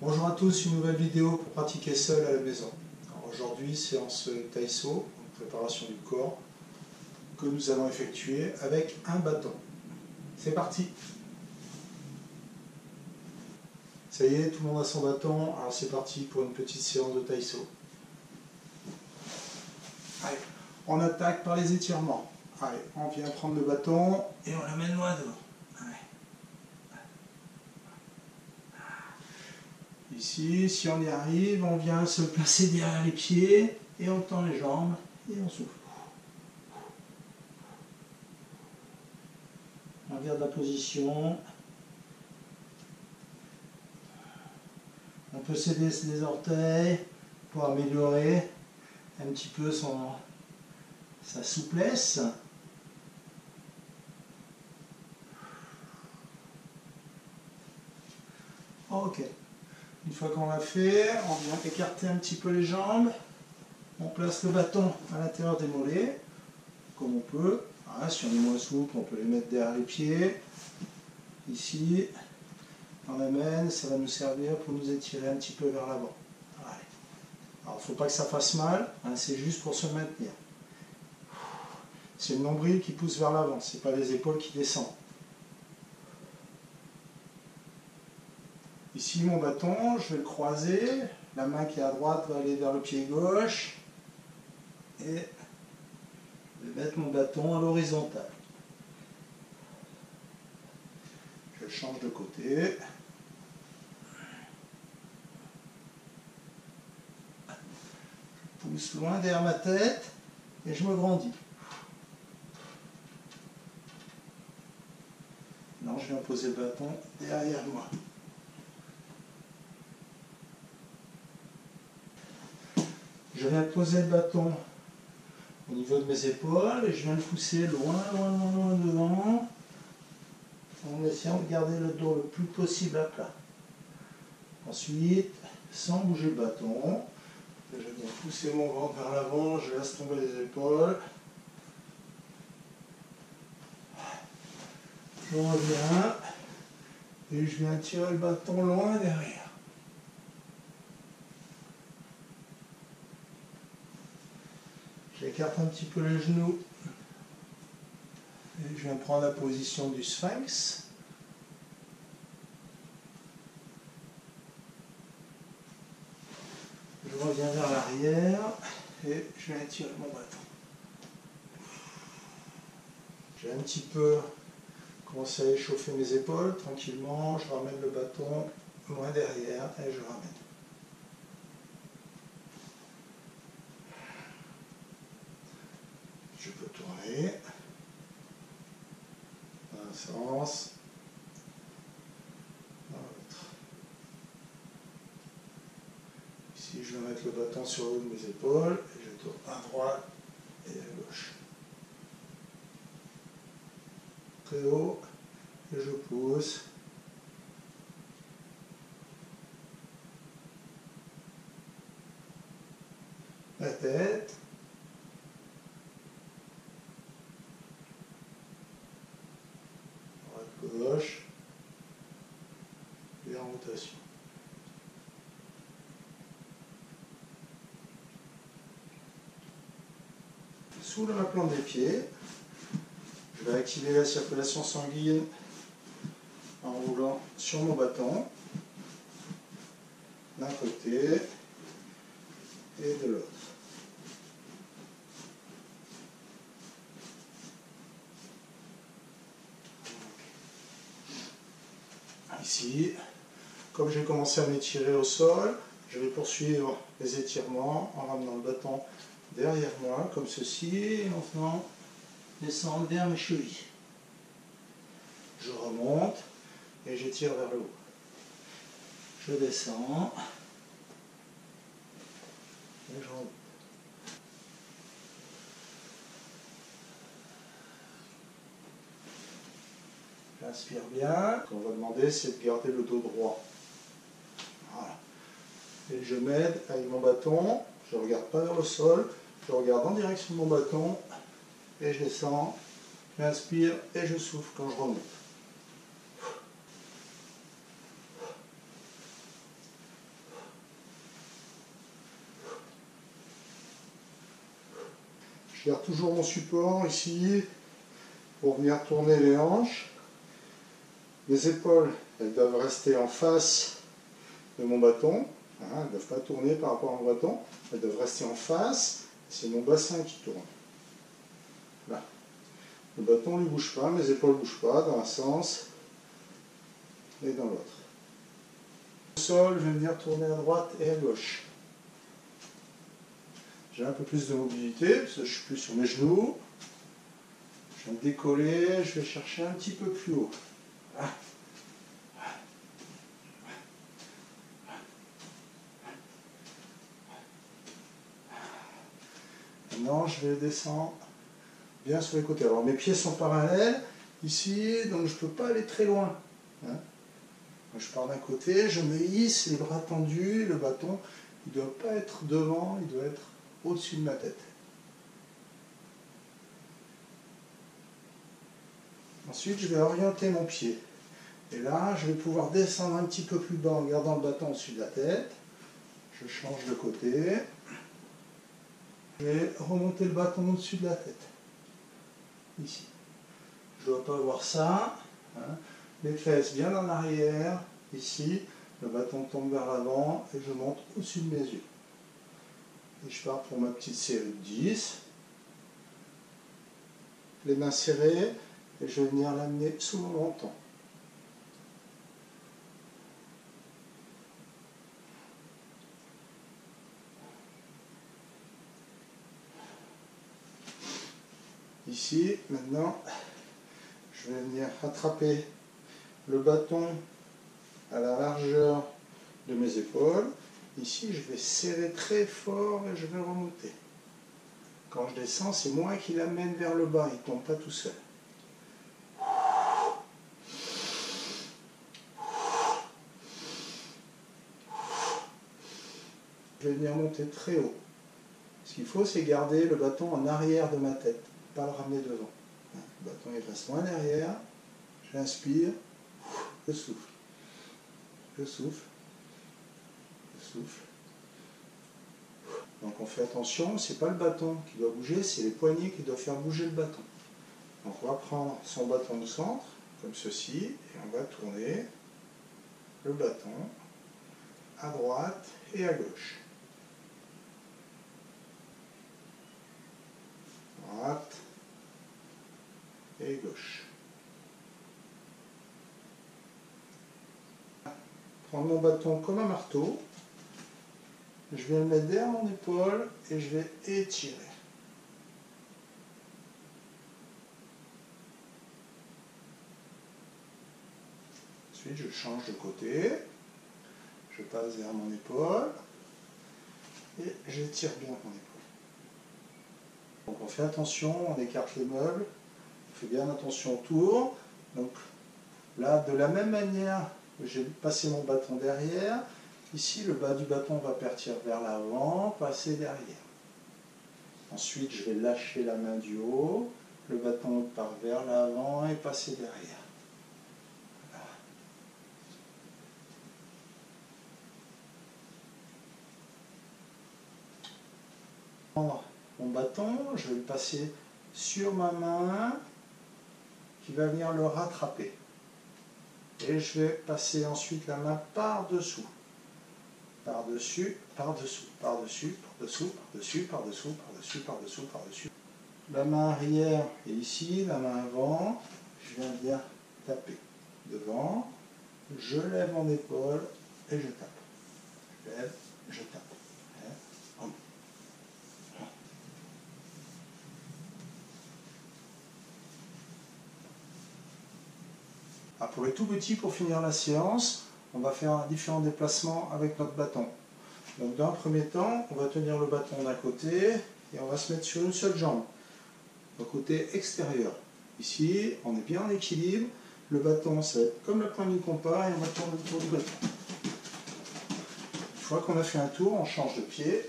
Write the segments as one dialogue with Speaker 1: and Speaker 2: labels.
Speaker 1: Bonjour à tous, une nouvelle vidéo pour pratiquer seul à la maison. Aujourd'hui, séance Taiso, préparation du corps, que nous allons effectuer avec un bâton. C'est parti! Ça y est, tout le monde a son bâton, alors c'est parti pour une petite séance de Taiso. Allez, on attaque par les étirements. Allez, on vient prendre le bâton et on l'amène loin devant. Ici, si on y arrive, on vient se placer derrière les pieds et on tend les jambes et on souffle. On garde la position. On peut s'aider les orteils pour améliorer un petit peu sa souplesse. Ok. Une fois qu'on l'a fait, on vient écarter un petit peu les jambes. On place le bâton à l'intérieur des mollets, comme on peut. Voilà, si on est moins souple, on peut les mettre derrière les pieds. Ici, on l'amène, ça va nous servir pour nous étirer un petit peu vers l'avant. Alors, il ne faut pas que ça fasse mal, hein, c'est juste pour se maintenir. C'est le nombril qui pousse vers l'avant, ce n'est pas les épaules qui descendent. Ici, mon bâton, je vais le croiser. La main qui est à droite va aller vers le pied gauche. Et je vais mettre mon bâton à l'horizontale. Je le change de côté. Je pousse loin derrière ma tête et je me grandis. Non, je viens poser le bâton derrière moi. Je viens poser le bâton au niveau de mes épaules et je viens le pousser loin devant en essayant de garder le dos le plus possible à plat. Ensuite, sans bouger le bâton, je viens pousser mon ventre vers l'avant, je laisse tomber les épaules. Je reviens et je viens tirer le bâton loin derrière. J'écarte un petit peu les genoux et je viens prendre la position du sphinx. Je reviens vers l'arrière et je viens étirer mon bâton. J'ai un petit peu commencé à échauffer mes épaules tranquillement. Je ramène le bâton loin derrière et je ramène. Je peux tourner dans un sens, dans l'autre. Ici, je vais mettre le bâton sur le haut de mes épaules et je tourne à droite et à gauche. Très haut et je pousse. La tête. Gauche et en rotation. Sous la plante des pieds, je vais activer la circulation sanguine en roulant sur mon bâton d'un côté et de l'autre. Ici, comme j'ai commencé à m'étirer au sol, je vais poursuivre les étirements en ramenant le bâton derrière moi, comme ceci, et en faisant descendre vers mes chevilles. Je remonte et j'étire vers le haut. Je descends et je remonte. J'inspire bien. Ce qu'on va demander, c'est de garder le dos droit. Voilà. Et je m'aide avec mon bâton. Je ne regarde pas vers le sol. Je regarde en direction de mon bâton. Et je descends. J'inspire et je souffle quand je remonte. Je garde toujours mon support ici pour venir tourner les hanches. Les épaules, elles doivent rester en face de mon bâton. Elles ne doivent pas tourner par rapport à mon bâton. Elles doivent rester en face. C'est mon bassin qui tourne. Là. Le bâton ne bouge pas, mes épaules ne bougent pas dans un sens et dans l'autre. Au sol, je vais venir tourner à droite et à gauche. J'ai un peu plus de mobilité, parce que je suis plus sur mes genoux. Je vais me décoller, je vais chercher un petit peu plus haut. Voilà. Maintenant, je vais descendre bien sur les côtés. Alors, mes pieds sont parallèles ici, donc je ne peux pas aller très loin. Je pars d'un côté, je me hisse, les bras tendus, le bâton, il ne doit pas être devant, il doit être au-dessus de ma tête. Ensuite, je vais orienter mon pied. Et là, je vais pouvoir descendre un petit peu plus bas en gardant le bâton au-dessus de la tête. Je change de côté. Je vais remonter le bâton au-dessus de la tête. Ici. Je ne dois pas avoir ça. Les fesses bien en arrière. Ici. Le bâton tombe vers l'avant et je monte au-dessus de mes yeux. Et je pars pour ma petite série de 10. Les mains serrées. Et je vais venir l'amener sous mon menton. Ici, maintenant, je vais venir attraper le bâton à la largeur de mes épaules. Ici, je vais serrer très fort et je vais remonter. Quand je descends, c'est moi qui l'amène vers le bas, il ne tombe pas tout seul. Je vais venir monter très haut. Ce qu'il faut, c'est garder le bâton en arrière de ma tête, pas le ramener devant. Le bâton il reste loin derrière. J'inspire, je souffle. Je souffle. Je souffle. Donc on fait attention, c'est pas le bâton qui doit bouger, c'est les poignets qui doivent faire bouger le bâton. Donc on va prendre son bâton de centre, comme ceci, et on va tourner le bâton à droite et à gauche. Droite et gauche. Prendre mon bâton comme un marteau, je vais le mettre derrière mon épaule et je vais étirer. Ensuite, je change de côté, je passe derrière mon épaule et j'étire bien mon épaule. Donc on fait attention, on écarte les meubles, on fait bien attention autour. Donc là, de la même manière que j'ai passé mon bâton derrière, ici le bas du bâton va partir vers l'avant, passer derrière. Ensuite, je vais lâcher la main du haut, le bâton part vers l'avant et passer derrière. Voilà. Mon bâton, je vais le passer sur ma main qui va venir le rattraper. Et je vais passer ensuite la main par-dessous. Par-dessus, par-dessous, par-dessus, par-dessous, par-dessus, par-dessous, par-dessus, par-dessous, par-dessus. La main arrière est ici, la main avant, je viens bien taper devant, je lève mon épaule et je tape. Je lève, je tape. Pour les tout petits, pour finir la séance, on va faire différents déplacements avec notre bâton. Donc dans un premier temps, on va tenir le bâton d'un côté et on va se mettre sur une seule jambe, au côté extérieur. Ici, on est bien en équilibre. Le bâton, c'est comme la pointe du compas et on va tourner autour du bâton. Une fois qu'on a fait un tour, on change de pied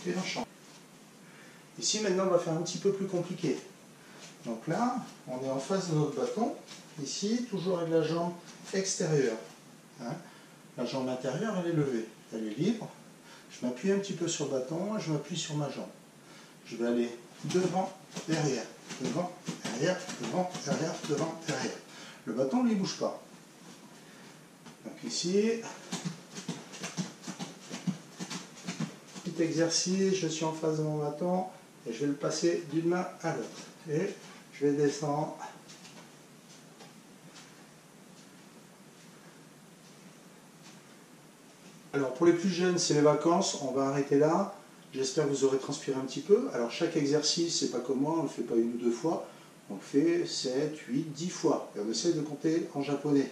Speaker 1: et on change. Ici, maintenant, on va faire un petit peu plus compliqué. Donc là, on est en face de notre bâton, ici, toujours avec la jambe extérieure. La jambe intérieure, elle est levée, elle est libre. Je m'appuie un petit peu sur le bâton, je m'appuie sur ma jambe. Je vais aller devant, derrière, devant, derrière, devant, derrière, devant, derrière. Le bâton, lui, ne bouge pas. Donc ici, petit exercice, je suis en face de mon bâton et je vais le passer d'une main à l'autre. Et je vais descendre. Alors pour les plus jeunes, c'est les vacances, on va arrêter là. J'espère que vous aurez transpiré un petit peu. Alors chaque exercice, c'est pas comme moi, on ne le fait pas une ou deux fois. On le fait 7, 8, 10 fois. Et on essaie de compter en japonais.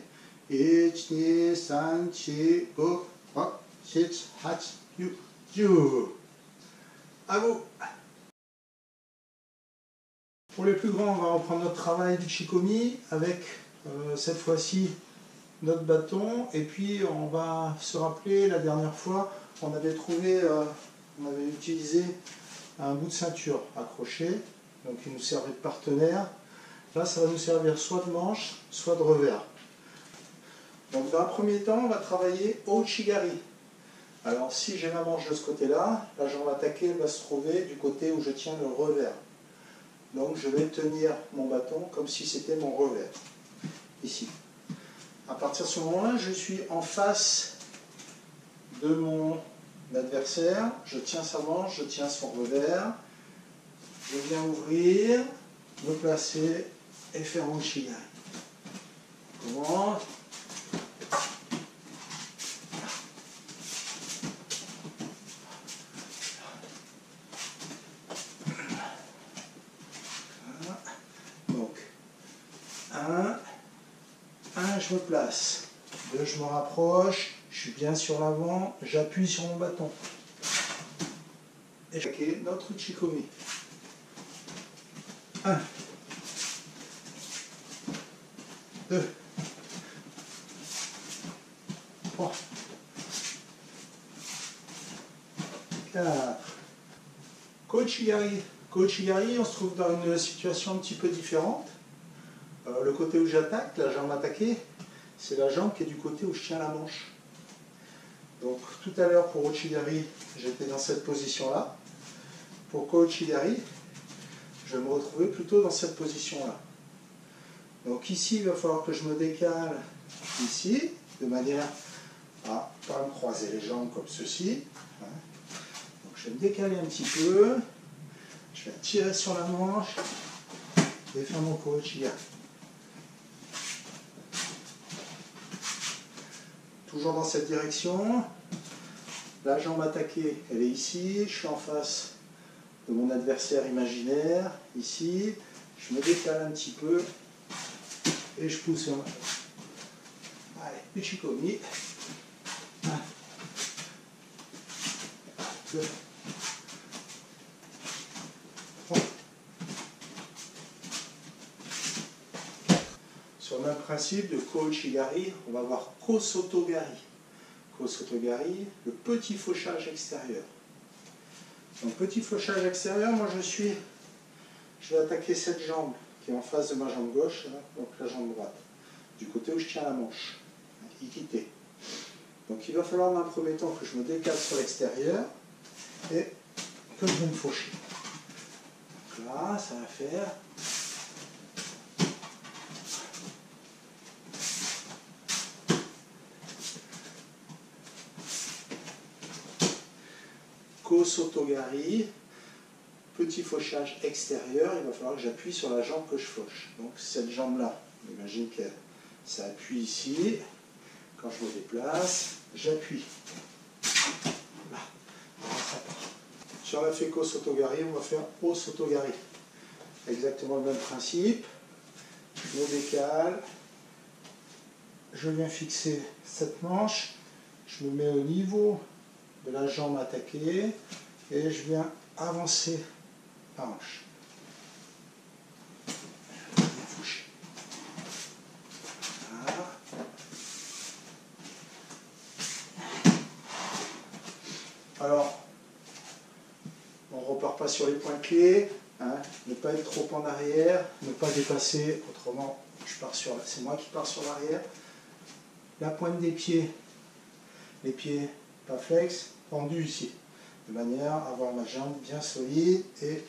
Speaker 1: 1, 2, 3, 4, 5, 6, 8, 9, 10. À vous. Pour les plus grands, on va reprendre notre travail du Chikomi avec cette fois-ci notre bâton. Et puis on va se rappeler, la dernière fois, on avait utilisé un bout de ceinture accroché. Donc il nous servait de partenaire. Là, ça va nous servir soit de manche, soit de revers. Donc dans un premier temps, on va travailler au Ouchigari. Alors si j'ai ma manche de ce côté-là, la jambe attaquée va se trouver du côté où je tiens le revers. Donc je vais tenir mon bâton comme si c'était mon revers. Ici. À partir de ce moment-là, je suis en face de mon adversaire. Je tiens sa manche, je tiens son revers. Je viens ouvrir, me placer et faire mon Ouchigari. Comment ? Donc, 1, je me place. 2, je me rapproche. Je suis bien sur l'avant. J'appuie sur mon bâton. Et je notre Chikomi. 1, 2, 3, 4. Kouchigari. Kouchigari, on se trouve dans une situation un petit peu différente. Le côté où j'attaque, la jambe attaquée, c'est la jambe qui est du côté où je tiens la manche. Donc tout à l'heure pour Ouchigari, j'étais dans cette position-là. Pour Kouchigari, je vais me retrouver plutôt dans cette position-là. Donc ici, il va falloir que je me décale ici, de manière à ne pas me croiser les jambes comme ceci. Donc je vais me décaler un petit peu. Je vais tirer sur la manche et faire mon Kouchigari. Toujours dans cette direction. La jambe attaquée, elle est ici. Je suis en face de mon adversaire imaginaire, ici. Je me décale un petit peu et je pousse sur ma jambe. Allez, le Chikomi. 1, 2, 3. Sur le même principe de Kouchigari, on va voir Kosotogari. Kosotogari, le petit fauchage extérieur. Donc petit fauchage extérieur, moi je vais attaquer cette jambe qui est en face de ma jambe gauche, hein, donc la jambe droite, du côté où je tiens la manche, Ikite. Donc il va falloir dans un premier temps que je me décale sur l'extérieur et que je vais me faucher. Donc là, ça va faire. Kosotogari, petit fauchage extérieur, il va falloir que j'appuie sur la jambe que je fauche. Donc cette jambe-là, on imagine que ça appuie ici. Quand je me déplace, j'appuie. Là, ça part. Si on a fait Kosotogari, on va faire Osotogari. Exactement le même principe. Je me décale. Je viens fixer cette manche. Je me mets au niveau de la jambe attaquée et je viens avancer la hanche. Je viens faucher. Voilà. Alors, on ne repart pas sur les points clés, hein, ne pas être trop en arrière, ne pas dépasser, autrement c'est moi qui pars sur l'arrière. La pointe des pieds, les pieds pas flex, pendu ici, de manière à avoir ma jambe bien solide et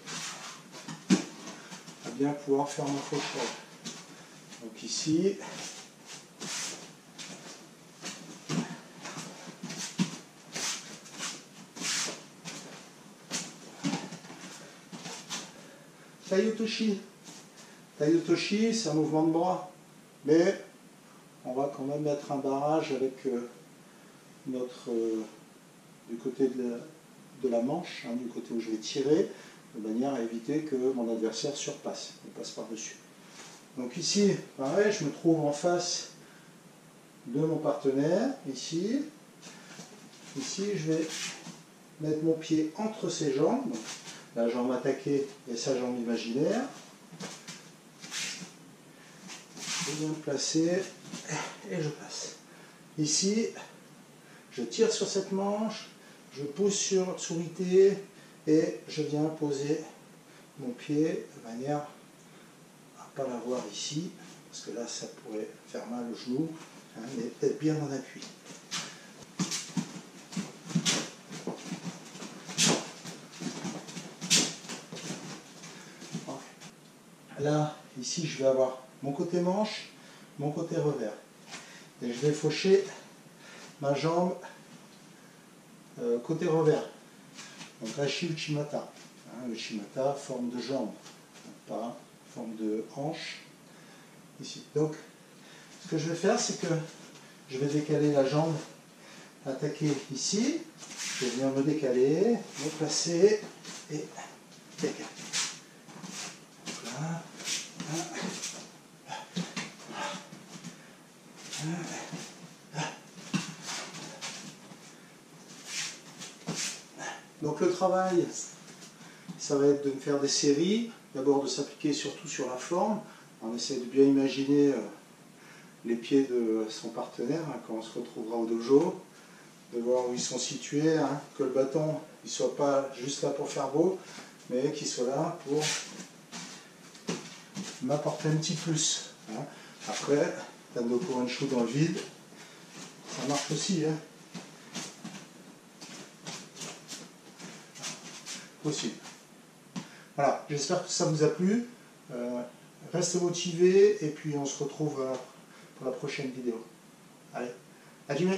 Speaker 1: à bien pouvoir faire mon fauchage. Donc ici, Taiyutoshi. Taiyutoshi, c'est un mouvement de bras, mais on va quand même mettre un barrage avec du côté de la manche, hein, du côté où je vais tirer, de manière à éviter que mon adversaire surpasse, ne passe par-dessus. Donc ici, pareil, je me trouve en face de mon partenaire, ici. Ici, je vais mettre mon pied entre ses jambes, donc la jambe attaquée et sa jambe imaginaire. Je viens me placer et je passe. Ici, je tire sur cette manche, je pousse sur IT et je viens poser mon pied de manière à ne pas l'avoir ici, parce que là ça pourrait faire mal au genou, hein, mais peut-être bien en appui. Là, ici, je vais avoir mon côté manche, mon côté revers. Et je vais faucher ma jambe côté revers. Donc Hachi Uchimata. Hein, Uchimata, forme de jambe, pas forme de hanche. Ici. Donc, ce que je vais faire, c'est que je vais décaler la jambe attaquée ici. Je vais venir me décaler, me placer et décaler. Voilà. Donc le travail, ça va être de faire des séries, d'abord de s'appliquer surtout sur la forme. On essaie de bien imaginer les pieds de son partenaire hein, quand on se retrouvera au dojo, de voir où ils sont situés, hein, que le bâton ne soit pas juste là pour faire beau, mais qu'il soit là pour m'apporter un petit plus. Hein. Après, Tando Koensho dans le vide, ça marche aussi. Hein. Possible. Voilà, j'espère que ça vous a plu. Restez motivés et puis on se retrouve pour la prochaine vidéo. Allez, adieu.